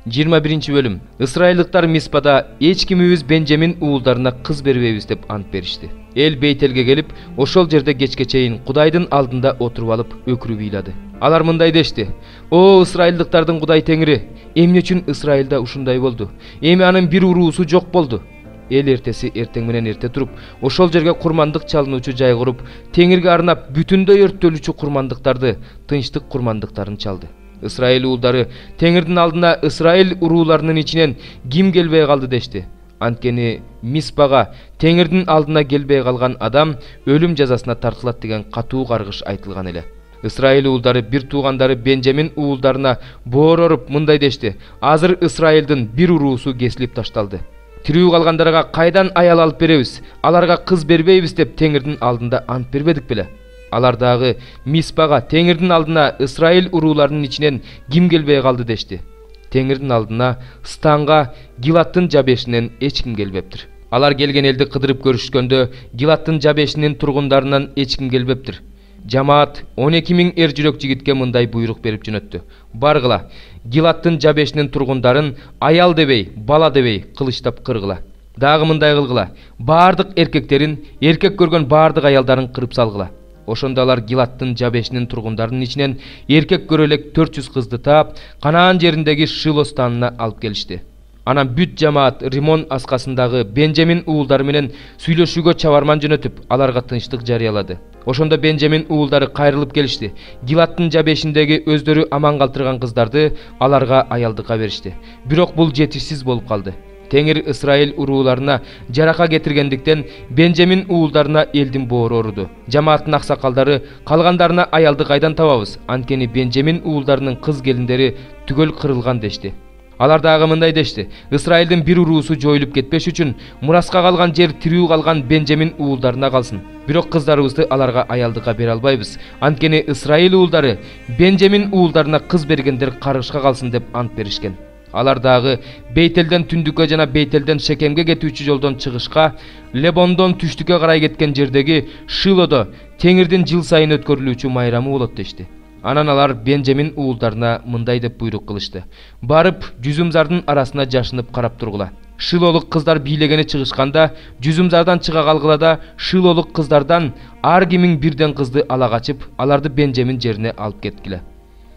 21 bölüm. Israilliktар Миспада эч кимибиз Бенжамин уулдарына кыз бербейбиз деп ант беришти. Эл Бейтелге келип, ошол жерде кечке чейин Кудайдын алдында отуруп алып өкүрүп ыйлады. Алар мындай дешти: "О, Исраилдыктардын Кудай Теңири, эмне үчүн Исраилда ушундай болду? Эми анын бир уруусу жок болду?" Эл эртеси эртең менен эрте туруп, ошол жерге курмандык чалынуучу жай куруп, Теңирге арнап бүтүндөй өрттөлүүчү курмандыктарды, тынчтык курмандыктарын чалды. Исраил уулдары Теңирдин алдына Исраил урууларынын ичинен ким келбей калды дешти. Анткени Миспага Теңирдин алдына келбей калган адам өлүм жазасына тартылат деген катуу каргыш айтылган эле. Исраил уулдары бир туугандары Бенжамин уулдарына боор оруп мындай дешти: "Азыр Исраилдин бир уруусу кесилип ташталды. Тирүү калгандарга кайдан аял алып беребиз? Аларга кыз бербейбиз деп Теңирдин алдында ант бербедик беле?" Алар дагы Миспага Теңирдин алдына Исраил урууларынын ичинен ким келбей калды дешти. Теңирдин алдына Станга Гилаттын Жабешинен эч ким келбептир. Алар келген элди кыдырып көрүшкөндө Гилаттын Жабешинин тургундарынан эч ким келбептир. Жамаат 12 000 эр жүрөк жигитке мындай буйрук берип жөнөттү: "Баргыла, Гилаттын Жабешинин тургундарын аял дебей, бала дебей кылычтап кыргыла. Дагы мындай кылгыла: баардык эркектерин, эркек көргөн баардык аялдарын кырып салгыла." Ошондо алар Гилаттын Жабешинин тургундарынын ичинен эркек көрө элек 400 кызды таап, Канаан жериндеги Шило станына алып келишти. Анан бүт жамаат Римон аскасындагы Бенжамин уулдары менен сүйлөшүүгө чабарман жөнөтүп, аларга тынчтык жарыялады. Ошондо Бенжамин уулдары кайрылып келишти. Гилаттын Жабешиндеги өздөрү аман калтырган кыздарды аларга аялдыкка беришти. Бирок бул жетишсиз болуп калды. Теңир Исраил урууларына жарака кетиргендиктен Бенжамин уулдарына элдин боору оруду. Жамааттын аксакалдары калгандарына аялды кайдан табабыз? Анткени Бенжамин уулдарынын кыз келиндери түгөл кырылган дешти. Алар дагы мындай дешти: "Исраилдин бир уруусу жоюлуп кетпеш үчүн мураска калган жер тирүү калган Бенжамин уулдарына калсын. Бирок кыздарыбызды аларга аялдыкка бере албайбыз. Анткени Исраил уулдары Бенжамин уулдарына кыз бергендер каргышка калсын" деп ант беришкен. Алар дагы Бейтелден түндүккө жана Бейтелден Шекемге кетүүчү жолдон чыгышка, Лебондон түштүккө карай кеткен жердеги Шилодо Теңирдин жыл сайын өткөрүлүүчү майрамы болот дешти. Анан алар Бенжамин уулдарына мындай деп буйрук кылышты: "Барып, жүзүмзардын арасына жашынып карап тургула. Шилолук кыздар бийлегени чыгышканда, жүзүмзардан чыга калгыла да, Шилолук кыздардан ар кимиң бирден кызды ала качып, аларды Бенжамин жерине алып кеткиле.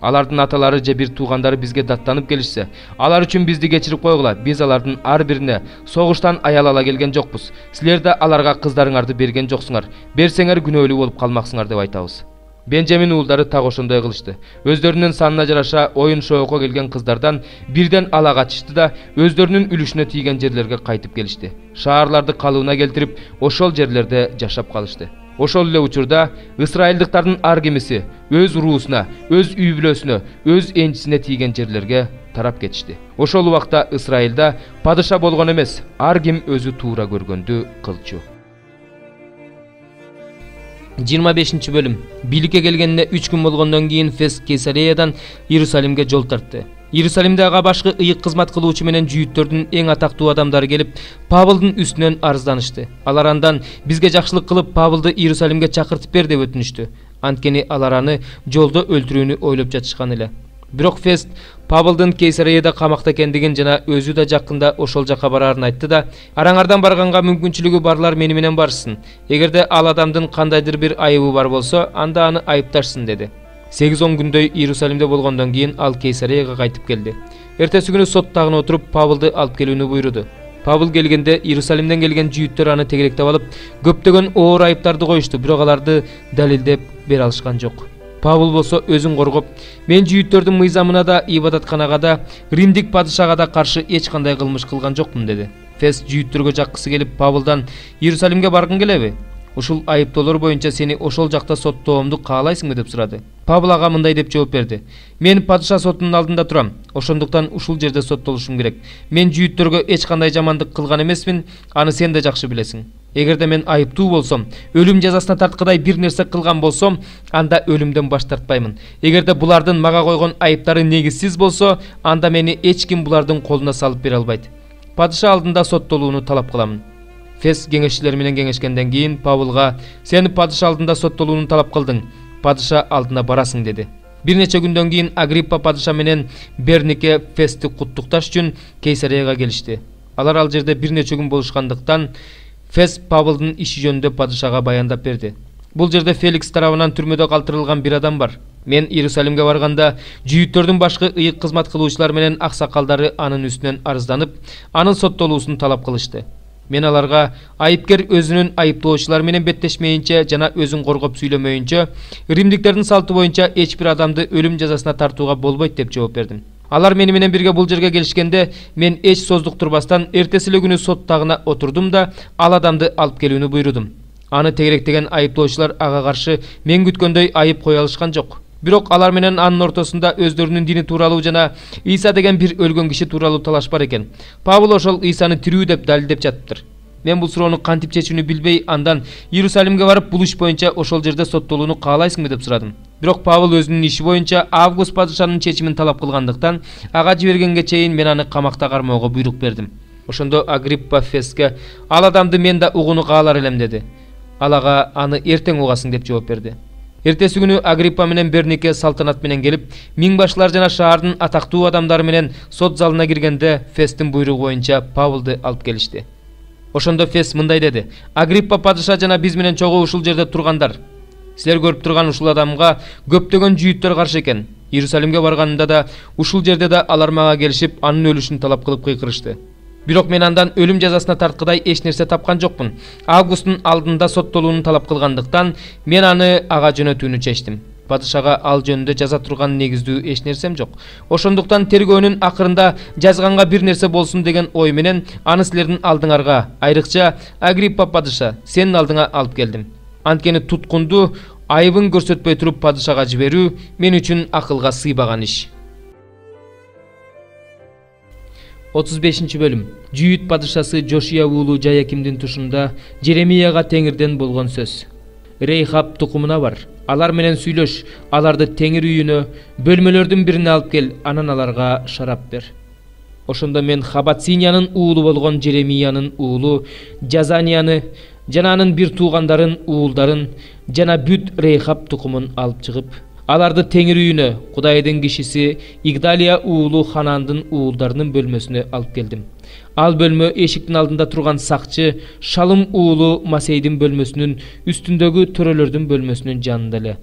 Алардын аталары же бир туугандары бизге даттанып келишсе, алар үчүн бизди кечирип койгула. Биз алардын ар бирине согуштан аял ала келген жокпуз. Силер да аларга кыздарыңарды берген жоксуңар. Берсеңер күнөөлүү болуп калмаксыңар" деп айтабыз. Бенжамин уулдары так ошондой кылышты. Өздөрүнүн санына жараша оюн шоокко келген кыздардан бирден ала качышты да өздөрүнүн үлүшүнө тийген жерлерге кайтып келишти. Шаарларды калыбына келтирип, ошол жерлерде жашап калышты. Ошол эле учурда Исраилдыктардын ар кимиси өз уруусуна, өз үй бүлөсүнө, өз энчисине тийген жерлерге тарап кетишти. Ошол убакта Исраилда падыша болгон эмес, ар ким өзү туура көргөндү кылчу. 25 бөлүм. Бийликке келгенине 3 күн болгондон кийин Фест Кейсариядан Иерусалимге жол тартты. Иерусалимде ага башкы ыйык кызмат кылуучу менен жүйүттөрдүн эң атактуу адамдары келип, Павылдын үстүнөн арызданышты. Алар андан бизге жакшылык кылып Павылды Иерусалимге чакыртып бер деп өтүнүштү. Анткени алар аны жолдо өлтүрүүнү ойлоп жатышкан эле. Бирок Фест Павылдын Кейсарияда камакта экендигин жана өзү да жакында ошол жака барарын айтты да: "Араңардан барганга мүмкүнчүлүгү барлар мени менен барышсын. Эгерде ал адамдын кандайдыр бир айыбы бар болсо, анда аны айыпташсын" деди. 8-10 күндөй Иерусалимде болгондон кийин ал Кейсарияга кайтып келди. Эртеси күнү сот тагына отуруп Павылды алып келүүнү буйруду. Павыл келгенде Иерусалимден келген жүйүттөр аны тегеректеп алып, көптөгөн оор айыптарды коюшту, бирок аларды далилдеп бере алышкан жок. Павыл болсо өзүн коргоп, "Мен жүйүттөрдүн мыйзамына да, ибадатканага да, Римдик падышага да каршы эч кандай кылмыш кылган жокмун" деди. Фест жүйүттөргө жаккысы келип Павылдан: "Иерусалимге баргың келеби? Ушул айыптоолор боюнча сени ошол жакта соттоомду каалайсыңбы?" деп сурады. Павыл ага мындай деп жооп берди: "Мен падыша сотунун алдында турам. Ошондуктан ушул жерде соттолушум керек. Мен жүйүттөргө эч кандай жамандык кылган эмесмин, аны сен да жакшы билесиң. Эгерде мен айыптуу болсом, өлүм жазасына тарткыдай бир нерсе кылган болсом, анда өлүмдөн баш тартпаймын. Эгерде булардын мага койгон айыптары негизсиз болсо, анда мени эч ким булардын колуна салып бере албайт. Падыша алдында соттолууну талап кыламын." Фест кеңешчилер менен кеңешкенден кийин Павылга: "Сен падыша алдында соттолууну талап кылдың. Падыша алдына барасың" деди. Бир нече күндөн кийин Агриппа падыша менен Бернике Фестти куттукташ үчүн Кейсарияга келишти. Алар ал жерде бир нече күн болушкандыктан Фест Павлдын иши жөнүндө падышага баяндап берди. Бул жерде Феликс тарабынан түрмөдө калтырылган бир адам бар. Мен Иерусалимге барганда жүйүттөрдүн башкы ыйык кызмат кылуучулар менен аксакалдары анын үстүнөн арызданып, анын соттолуусун талап кылышты. Мен аларга айыпкер өзүнүн айыптоочулар менен беттешмейинче жана өзүн коргоп сүйлөмөйүнчө римдиктердин салты боюнча эч бир адамды өлүм жазасына тартууга болбойт деп жооп бердим. Алар мени менен бирге бул жерге келишкенде мен эч создуктурбастан эртеси эле күнү сот тагына отурдум да ал адамды алып келүүнү буйрудум. Аны тегеректеген айыптоочулар ага каршы мен күткөндөй айып кое алышкан жок. Бирок алар менен анын ортосунда өздөрүнүн дини тууралуу жана Иса деген бир өлгөн киши тууралуу талаш бар экен. Павыл ошол Исаны тирүү деп далилдеп жатыптыр. Мен бул суроону кантип чечүүнү билбей, андан Иерусалимге барып бул иш боюнча ошол жерде соттолууну каалайсыңбы деп сурадым. Бирок Павыл өзүнүн иши боюнча Август падышанын чечимин талап кылгандыктан ага жибергенге чейин мен аны камакта кармоого буйрук бердим. Ошондо Агриппа Фестке ал адамды мен да угууну каалар элем деди. Ал ага аны эртең угасың деп жооп берди. Эртеси күнү Агриппа менен Бернике салтанат менен келип, миңбашлар жана шаардын атактуу адамдары менен сот залына киргенде Фесттин буйругу боюнча Павылды алып келишти. Ошондо Фест мындай деди: Агриппа падыша жана биз менен чогуу ушул жерде тургандар. Силер көрүп турган ушул адамга көптөгөн жүйүттөр каршы экен. Иерусалимге барганымда да ушул жерде да алар мага келишип, анын өлүшүн талап кылып кыйкырышты. Бирок мен андан өлүм жазасына тарткыдай эч нерсе тапкан жокмун. Августтун алдында соттолууну талап кылгандыктан мен аны ага жөнөтүүнү чечтим. Падышага ал жөнүндө жаза турган негиздүү эч нерсем жок. Ошондуктан тергөөнүн акырында жазганга бир нерсе болсун деген ой менен аны силердин алдыңарга, айрыкча Агриппа падыша, сенин алдыңа алып келдим. Анткени туткунду айыбын көрсөтпөй туруп падышага жиберүү мен үчүн акылга сыйбаган иш. 35 бөлүм. Жүйүт падышасы Жошия уулу Жаякимдин тушунда Жеремияга Теңирден болгон сөз. Рейхаб тукумуна бар. Алар менен сүйлөш, аларды Теңир үйүнө, бөлмөлөрдүн бирине алып кел, анан аларга шарап бер. Ошондо мен Хабатсинянын уулу болгон Жеремиянын уулу Жазанияны жана анын бир туугандарын, уулдарын жана бүт Рейхаб тукумун алып чыгып, аларды Теңир үйүнө, Кудайдын кишиси Игдалия уулу Ханандын уулдарынын бөлмөсүнө алып келдим. Ал бөлмө эшиктин алдында турган сакчы Шалым уулу Масейдин бөлмөсүнүн үстүндөгү төрөлөрдүн бөлмөсүнүн жанында эле.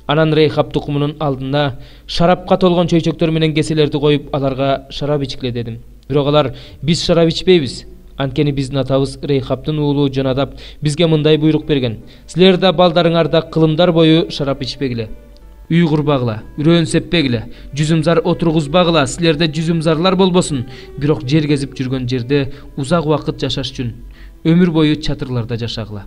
Анан Рейхаб тукумунун алдына шарапка толгон чөйчөктөр менен кеселерди коюп, аларга шарап ичкиле дедим. Бирок алар: биз шарап ичпейбиз. Анткени биздин атабыз Рейхабтын уулу Жонадап бизге мындай буйрук берген: силер да балдарыңарда кылымдар бою шарап ичпегиле. Үй курбагыла, үрөөн сеппегиле, жүзүмзар отургузбагыла, силерде жүзүмзарлар болбосун. Бирок жер кезип жүргөн жерде узак убакыт жашаш үчүн өмүр бою чатырларда жашагыла.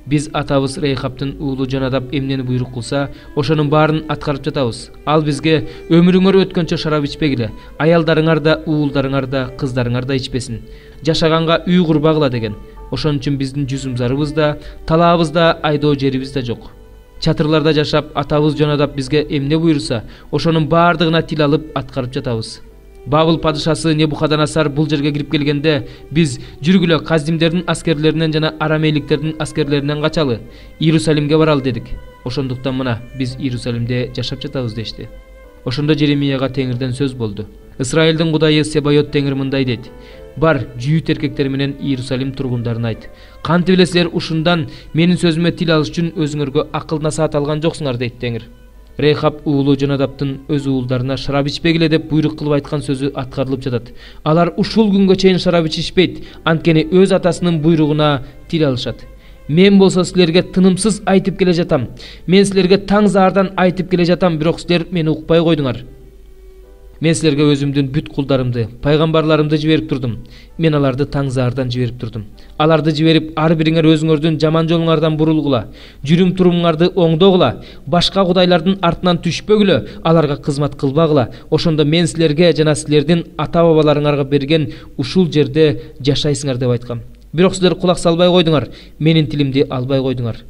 Биз атабыз Рейхабтын уулу Жонадап эмнени буйрук кылса, ошонун баарын аткарып жатабыз. Ал бизге: өмүрүңөр өткөнчө шарап ичпегиле, аялдарыңар да, уулдарыңар да, кыздарыңар да ичпесин. Жашаганга үй курбагыла деген. Ошон үчүн биздин жүзүмзарыбыз да, талаабыз да, айдоо жерибиз да жок. Чатырларда жашап, атабыз Жонадап бизге эмне буйруса, ошонун баардыгына тил алып аткарып жатабыз. Бабыл падышасы Небухадоносор бул жерге кирип келгенде, биз жүргүлө Каздимдердин аскерлеринен жана арамейликтердин аскерлеринен качалы, Иерусалимге баралы дедик. Ошондуктан мына биз Иерусалимде жашап жатабыз дешти. Ошондо Жеремияга Теңирден сөз болду. Исраилдин Кудайы Себайот Теңир мындай дейт: бар, жүйүт эркектер менен Иерусалим тургундарына айт: кантип эле силер ушундан менин сөзүмө тил алыш үчүн өзүңөргө акыл насаат алган жоксуңар, дейт Теңир. Рейхаб уулу Жонадаптын өз уулдарына шарап ичпегиле деп буйрук кылып айткан сөзү аткарылып жатат. Алар ушул күнгө чейин шарап ичишпейт, анткени өз атасынын буйругуна тил алышат. Мен болсо силерге тынымсыз айтып келе жатам. Мен силерге таң заардан айтып келе жатам, бирок силер мени укпай койдуңар. Мен силерге өзүмдүн бүт кулдарымды, пайгамбарларымды жиберип турдум. Мен аларды таң заардан жиберип турдум. Аларды жиберип, ар бириңер өзүңөрдүн жаман жолуңардан бурулгула, жүрүм турумуңарды оңдогула, башка кудайлардын артынан түшпөгүлө, аларга кызмат кылбагыла. Ошондо мен силерге жана силердин ата-бабаларыңарга берген ушул жерде жашайсыңар деп айткам. Бирок силер кулак салбай койдуңар, менин тилимди албай койдуңар.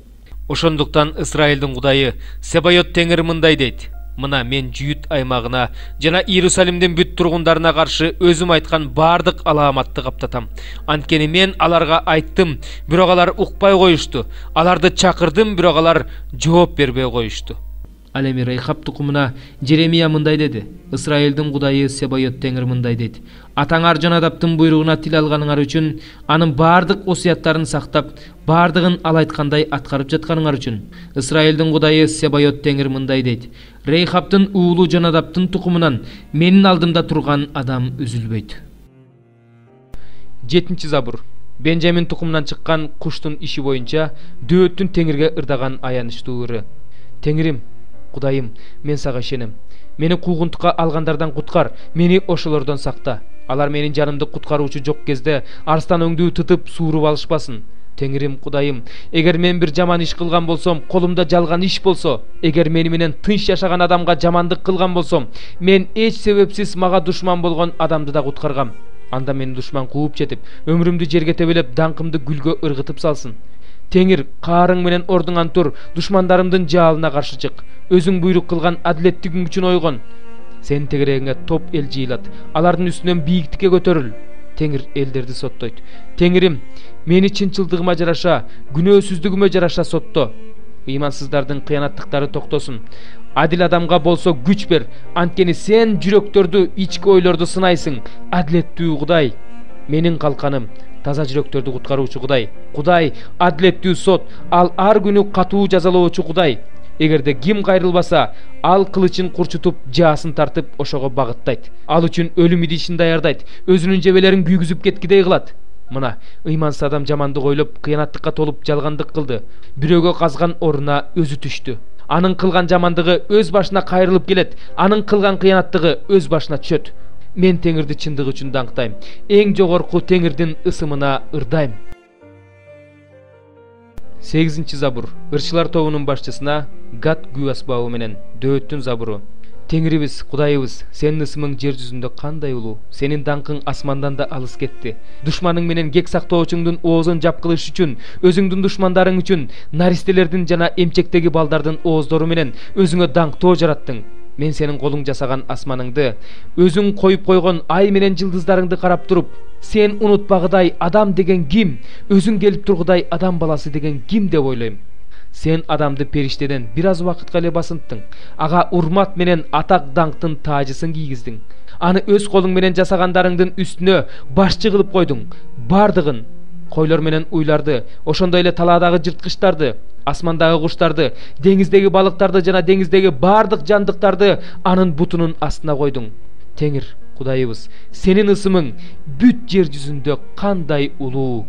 Ошондуктан Исраилдин Кудайы Себайот Теңир мындай дейт: мына мен жүйүт аймагына жана Иерусалимдин бүт тургундарына каршы өзүм айткан бардык аламатты каптатам. Анткени мен аларга айттым, бирок алар укпай коюшту. Аларды чакырдым, бирок алар жооп бербей коюшту. Ал эми Рейхап тукумуна Жеремия мындай деди: Ысрайылдын Кудайы Себайот Теңир мындай дейт: Атаңар Жонадаптын буйругуна тил алганыңар үчүн, анын баардык осуяттарын сактап, баардыгын ал айткандай аткарып жатканыңар үчүн, Ысрайылдын Кудайы Себайот Теңир мындай дейт: Рейхаптын уулу Жонадаптын тукумунан менин алдымда турган адам үзүлбөйт. 7 забур. Бенжамин тукумунан чыккан куштун иши боюнча дөөттүн Теңирге ырдаган аянычтуу ыры. Теңирим, Кудайым, мен сага ишенем. Мени куугунтукка алгандардан куткар, мени ошолордон сакта. Алар менин жанымды куткаруучу жок кезде арстан өңдүү тытып сууруп алышпасын. Теңирим, Кудайым, эгер мен бир жаман иш кылган болсом, колумда жалган иш болсо, эгер мени менен тынч жашаган адамга жамандык кылган болсом, мен эч себепсиз мага душман болгон адамды да куткаргам. Анда мени душман кууп жетип, өмүрүмдү жерге тебелеп, даңкымды гүлгө ыргытып салсын. Теңир, каарың менен ордуңан тур, душмандарымдын жаалына каршы чык. Өзүң буйрук кылган адилеттигиң үчүн ойгон. Сенин тегерегиңе топ эл жыйылат, алардын үстүнөн бийиктикке көтөрүл. Теңир элдерди соттойт. Теңирим, мени чынчылдыгыма жараша, күнөөсүздүгүмө жараша сотто. Ыймансыздардын кыянаттыктары токтосун. Адил адамга болсо күч бер, анткени сен жүрөктөрдү, ички ойлорду сынайсың. Адилеттүү Кудай, менин калканым, таза жүрөктөрдү куткаруучу Кудай. Кудай, адилеттүү сот, ал ар күнү катуу жазалоочу Кудай. Эгерде ким кайрылбаса, ал кылычын курчутуп, жаасын тартып, ошого багыттайт. Ал үчүн өлүм идишин даярдайт, өзүнүн жебелерин күйгүзүп кеткидей кылат. Мына, ыймансыз адам жамандык ойлоп, кыянаттыкка толуп жалгандык кылды. Бирөөгө казган оруна өзү түштү. Анын кылган жамандыгы өз башына кайрылып келет, анын кылган кыянаттыгы өз башына түшөт. Мен Теңирди чындык үчүн даңктайм. Эң жогорку Теңирдин ысымына ырдайм. 8 забур. Ырчылар тобунун башчысына Гат күү асбабы менен дөөттүн забуру. Теңирибиз, Кудайыбыз, сенин ысымың жер жүзүндө кандай улуу, сенин даңкың асмандан да алыс кетти. Душманың менен кек сактоочуңдун оозун жапкылыш үчүн, өзүңдүн душмандарың үчүн, наристелердин жана эмчектеги балдардын ооздору менен өзүңө даңктоо жараттың. Мен сенин колуң жасаган асманыңды, өзүң коюп койгон ай менен жылдыздарыңды карап туруп, сен унутпагыдай адам деген ким, өзүң келип тургудай адам баласы деген ким деп ойлойм. Сен адамды периштеден бир аз убакытка эле басынттың, ага урмат менен атак даңктын таажысын кийгиздиң. Аны өз колуң менен жасагандарыңдын үстүнө башчы кылып койдуң. Бардыгын, койлор менен уйларды, ошондой эле талаадагы жырткычтарды, асмандагы куштарды, деңиздеги балыктарды жана деңиздеги бардык жандыктарды анын бутунун астына койдуң. Теңир, Кудайыбыз, сенин ысымың бүт жер жүзүндө кандай улуу.